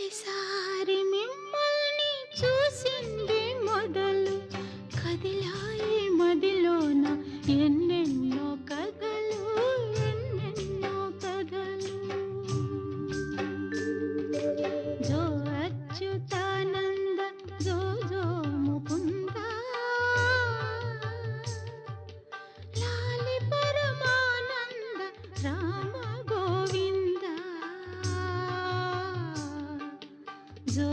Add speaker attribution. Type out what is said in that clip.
Speaker 1: తొలిసారి మిమ్మల్ని చూసింది మొదలు కదిలాయి మదిలోన ఎన్నెన్నో కథలు ఎన్నెన్నో కథలు. జో అచ్యుతానంద జో జో ముకుంద లాలి పరమానంద రామ గోవింద జో